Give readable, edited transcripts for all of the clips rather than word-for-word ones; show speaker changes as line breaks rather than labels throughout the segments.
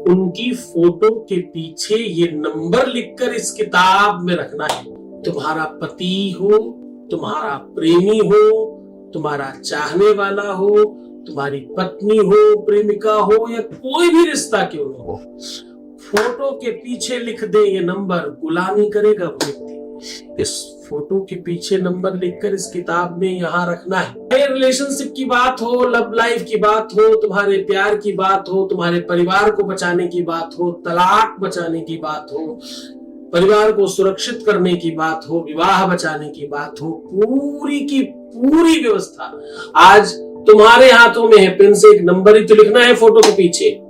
उनकी फोटो के पीछे ये नंबर लिखकर इस किताब में रखना है। तुम्हारा पति हो, तुम्हारा प्रेमी हो, तुम्हारा चाहने वाला हो, तुम्हारी पत्नी हो, प्रेमिका हो, या कोई भी रिश्ता क्यों न हो, फोटो के पीछे लिख दे ये नंबर, गुलामी करेगा वो व्यक्ति। इस फोटो के पीछे नंबर लिखकर इस किताब में यहाँ रखना है। रिलेशनशिप की बात हो, लव लाइफ की बात हो, तुम्हारे प्यार की बात हो, तुम्हारे परिवार को बचाने की बात हो, तलाक बचाने की बात हो, परिवार को सुरक्षित करने की बात हो, विवाह बचाने की बात हो, पूरी की पूरी व्यवस्था आज तुम्हारे हाथों में है। पेन से एक नंबर ही तो लिखना है फोटो के पीछे।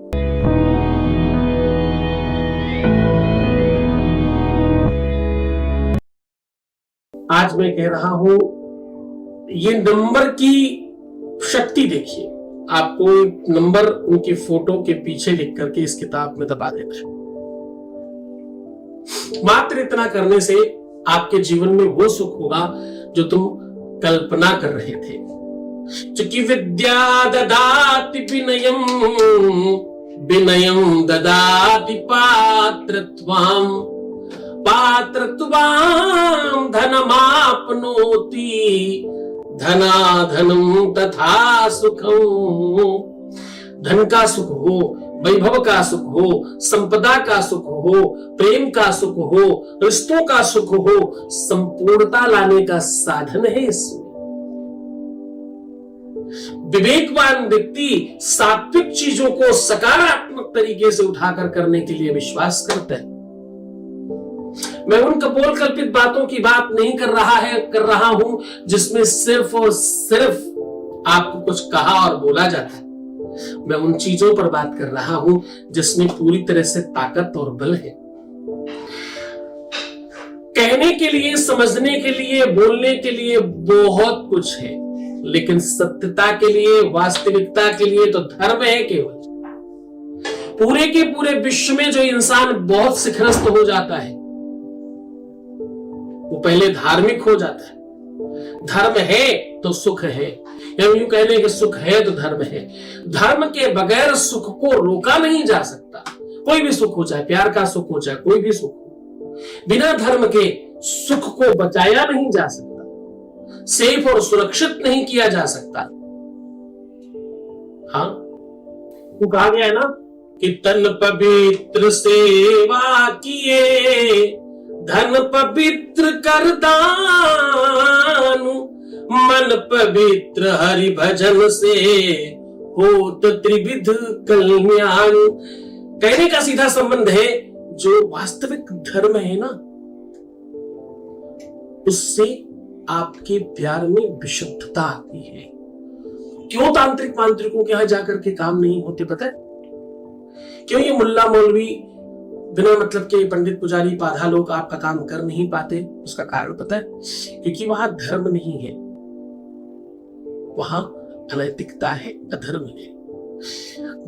आज मैं कह रहा हूं, ये नंबर की शक्ति देखिए। आपको एक नंबर उनकी फोटो के पीछे लिख करके इस किताब में दबा देना है। मात्र इतना करने से आपके जीवन में वो सुख होगा जो तुम कल्पना कर रहे थे। चूंकि विद्या ददाति विनयम, विनयम ददाति पात्रत्वम, पात्रत्वम धनमाप्नोति, धनाधनम तथा सुखम। धन का सुख हो, वैभव का सुख हो, संपदा का सुख हो, प्रेम का सुख हो, रिश्तों का सुख हो, संपूर्णता लाने का साधन है इसमें। विवेकवान व्यक्ति सात्विक चीजों को सकारात्मक तरीके से उठाकर करने के लिए विश्वास करता है। मैं उन कपोल कल्पित बातों की बात नहीं कर रहा हूं जिसमें सिर्फ और सिर्फ आपको कुछ कहा और बोला जाता है। मैं उन चीजों पर बात कर रहा हूं जिसमें पूरी तरह से ताकत और बल है। कहने के लिए, समझने के लिए, बोलने के लिए बहुत कुछ है, लेकिन सत्यता के लिए, वास्तविकता के लिए तो धर्म है केवल। पूरे के पूरे विश्व में जो इंसान बहुत शिखरस्त हो जाता है वो पहले धार्मिक हो जाता है। धर्म है तो सुख है, या यूं कह लें कि सुख है तो धर्म है। धर्म के बगैर सुख को रोका नहीं जा सकता। कोई भी सुख हो, चाहे प्यार का सुख हो, चाहे कोई भी सुख हो, बिना धर्म के सुख को बचाया नहीं जा सकता, सेफ और सुरक्षित नहीं किया जा सकता। हाँ, वो कहा गया है ना कि तन पवित्र सेवा किए, धन पवित्र कर दानु, मन पवित्र हरि भजन से होत त्रिविध कल्याण। कहने का सीधा संबंध है, जो वास्तविक धर्म है ना, उससे आपके प्यार में विशुद्धता आती है। क्यों तांत्रिक मांत्रिकों के यहां जाकर के काम नहीं होते पता है? क्यों ये मुल्ला मौलवी बिना मतलब के पंडित पुजारी पाधा लोग आपका काम कर नहीं पाते? उसका कारण पता है? क्योंकि वहां धर्म नहीं है, वहां अनैतिकता है, अधर्म है।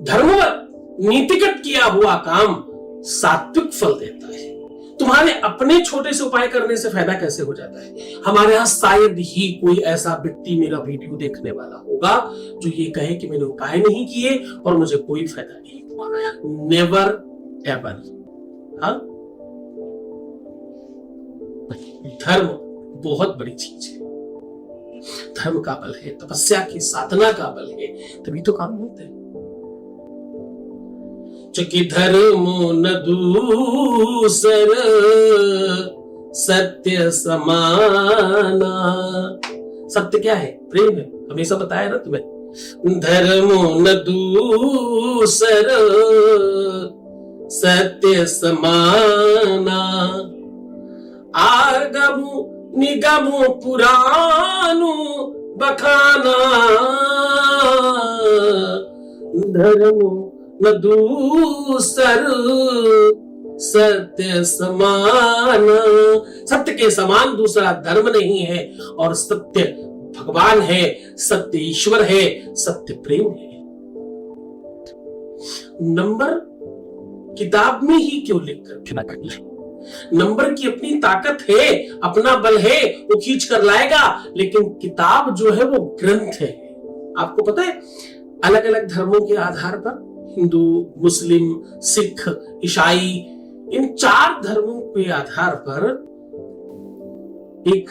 धर्मवत नीतिगत किया हुआ काम सात्विक फल देता है। तुम्हारे अपने छोटे से उपाय करने से फायदा कैसे हो जाता है? हमारे यहां शायद ही कोई ऐसा व्यक्ति मेरा वीडियो देखने वाला होगा जो ये कहे कि मैंने उपाय नहीं किए और मुझे कोई फायदा नहीं हुआ। Never ever. हाँ, धर्म बहुत बड़ी चीज है। धर्म का बल है, तपस्या की साधना का बल है, तभी तो काम होते हैं। चूंकि धर्मो न दूसर सत्य समाना। सत्य क्या है? प्रेम है। हमेशा बताया ना तुम्हें, धर्मो न दूसर सत्य समाना। आगमु निगमु पुराणु बखाना, धर्मो न दूसर सत्य समान। सत्य के समान दूसरा धर्म नहीं है, और सत्य भगवान है, सत्य ईश्वर है, सत्य प्रेम है। नंबर किताब में ही क्यों लिखकर? नंबर की अपनी ताकत है, अपना बल है, वो खींच कर लाएगा, लेकिन किताब जो है वो ग्रंथ है। आपको पता है, अलग अलग धर्मों के आधार पर हिंदू, मुस्लिम, सिख, ईसाई, इन 4 धर्मों के आधार पर एक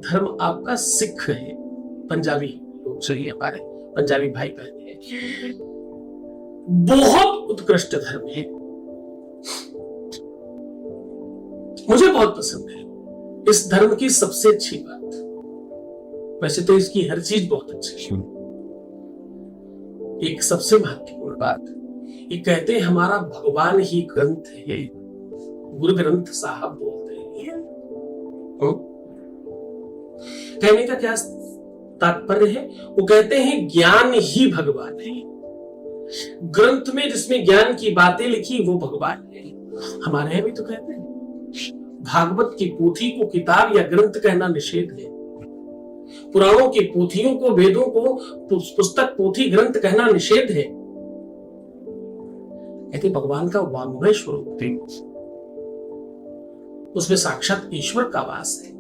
धर्म आपका सिख है। पंजाबी लोग जो ये हमारे पंजाबी भाई बहन हैं, बहुत उत्कृष्ट धर्म है, मुझे बहुत पसंद है। इस धर्म की सबसे अच्छी बात, वैसे तो इसकी हर चीज बहुत अच्छी है, एक सबसे महत्वपूर्ण बात, ये कहते हैं हमारा भगवान ही ग्रंथ है, गुरु ग्रंथ साहब बोलते हैं। कहने का क्या तात्पर्य है? वो कहते हैं ज्ञान ही भगवान है। ग्रंथ में जिसमें ज्ञान की बातें लिखी वो भगवान है। हमारे यहाँ भी तो कहते हैं भागवत की पोथी को किताब या ग्रंथ कहना निषेध है। पुराणों की पोथियों को, वेदों को पुस्तक, पोथी, ग्रंथ कहना निषेध है। कहते भगवान का वाङ्मय स्वरूप थे, उसमें साक्षात ईश्वर का वास है।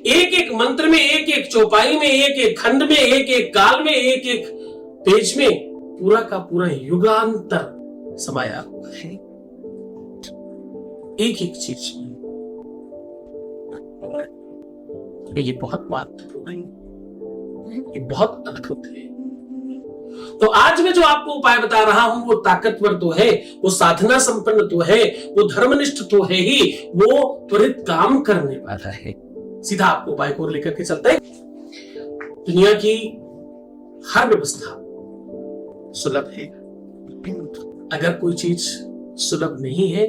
एक एक मंत्र में, एक एक चौपाई में, एक एक खंड में, एक एक काल में, एक एक पेज में पूरा का पूरा युगांतर समाया हुआ है, एक एक चीज में। ये बहुत महत्वपूर्ण है, ये बहुत अद्भुत है। तो आज मैं जो आपको उपाय बता रहा हूं वो ताकतवर तो है, वो साधना संपन्न तो है, वो धर्मनिष्ठ तो है ही, वो त्वरित काम करने वाला है। सीधा आपको उपाय को लेकर के चलते हैं। दुनिया की हर व्यवस्था सुलभ है, अगर कोई चीज सुलभ नहीं है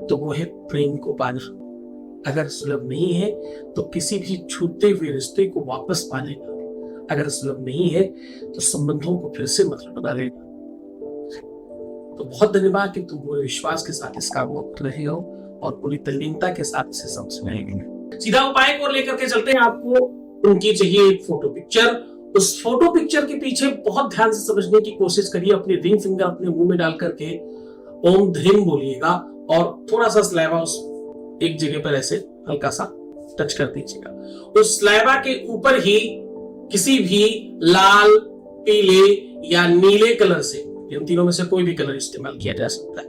तो वो है प्रेम को पाना। अगर सुलभ नहीं है तो किसी भी छूटते हुए रिश्ते को वापस पा लेना। अगर सुलभ नहीं है तो संबंधों को फिर से मतलब बना लेना। तो बहुत धन्यवाद कि तुम पूरे विश्वास के साथ इस काम को कर रहे हो और पूरी तल्लीनता के साथ इसे समझ रहे हैं। सीधा उपाय को लेकर के चलते हैं। आपको उनकी चाहिए एक फोटो पिक्चर। उस फोटो पिक्चर के पीछे बहुत ध्यान से समझने की कोशिश करिए। अपने रिंग फिंगर अपने मुंह में डाल करके ओम ध्रीम बोलिएगा और थोड़ा सा स्लाइवा उस एक जगह पर ऐसे हल्का सा टच कर दीजिएगा। उस स्लाइवा के ऊपर ही किसी भी लाल, पीले या नीले कलर से, इन तीनों में से कोई भी कलर इस्तेमाल किया जा सकता है।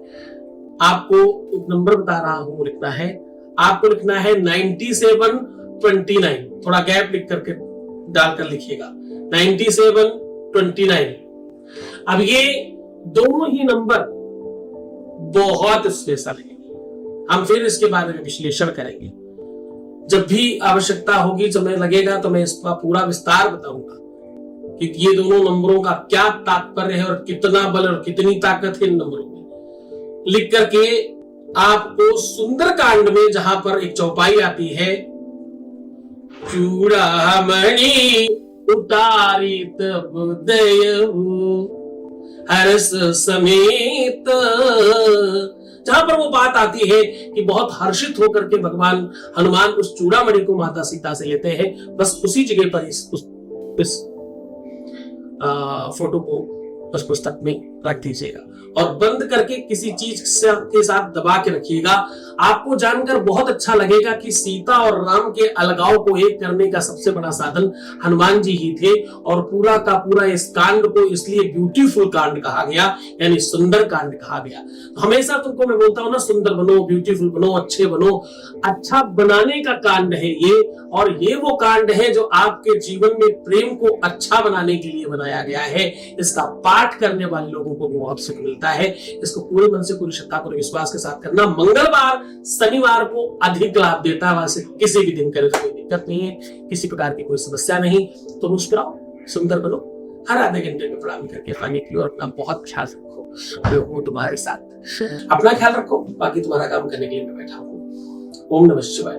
आपको एक नंबर बता रहा हूं, वो लिखना है। आपको लिखना है 9729। थोड़ा गैप लिख करके डालकर लिखिएगा 9729। अब ये दोनों ही नंबर बहुत स्पेशल है। हम फिर इसके बारे में विश्लेषण करेंगे। जब भी आवश्यकता होगी, जब मैं लगेगा तो मैं इसका पूरा विस्तार बताऊंगा कि ये दोनों नंबरों का क्या तात्पर्य है और कितना बल और कितनी ताकत है इन नंबरों में। लिख करके आपको सुंदरकांड में जहां पर एक चौपाई आती है, चूड़ामणि उतारी तब दयहु हर्ष समेत, जहां पर वो बात आती है कि बहुत हर्षित होकर के भगवान हनुमान उस चूड़ामणि को माता सीता से लेते हैं। बस उसी जगह पर इस फोटो को उस पुस्तक में रख दीजिएगा और बंद करके किसी चीज के साथ दबा के रखिएगा। आपको जानकर बहुत अच्छा लगेगा कि सीता और राम के अलगाव को एक करने का सबसे बड़ा साधन हनुमान जी ही थे और पूरा का पूरा इस कांड को इसलिए ब्यूटीफुल कांड कहा गया, यानी सुंदर कांड कहा गया। हमेशा तुमको मैं बोलता हूं ना, सुंदर बनो, ब्यूटीफुल बनो, अच्छे बनो। अच्छा बनाने का कांड है ये, और ये वो कांड है जो आपके जीवन में प्रेम को अच्छा बनाने के लिए बनाया गया है। इसका पाठ करने वाले लोगों को बहुत सुख मिलता है। इसको पूरे मन से, पूरी श्रद्धा, पूरे विश्वास के साथ करना। मंगलवार, शनिवार को अधिक लाभ देता है, वैसे किसी भी दिन करे तो कोई दिक्कत नहीं है, किसी प्रकार की कोई समस्या नहीं। तो मुस्कुराओ, सुंदर बनो, हर आधे घंटे में प्रणाम करके पानी पियो और अपना बहुत ख्याल रखो। मैं हूं तुम्हारे साथ, अपना ख्याल रखो। बाकी तुम्हारा काम करने के लिए मैं बैठा हूं। ओम नमः शिवाय।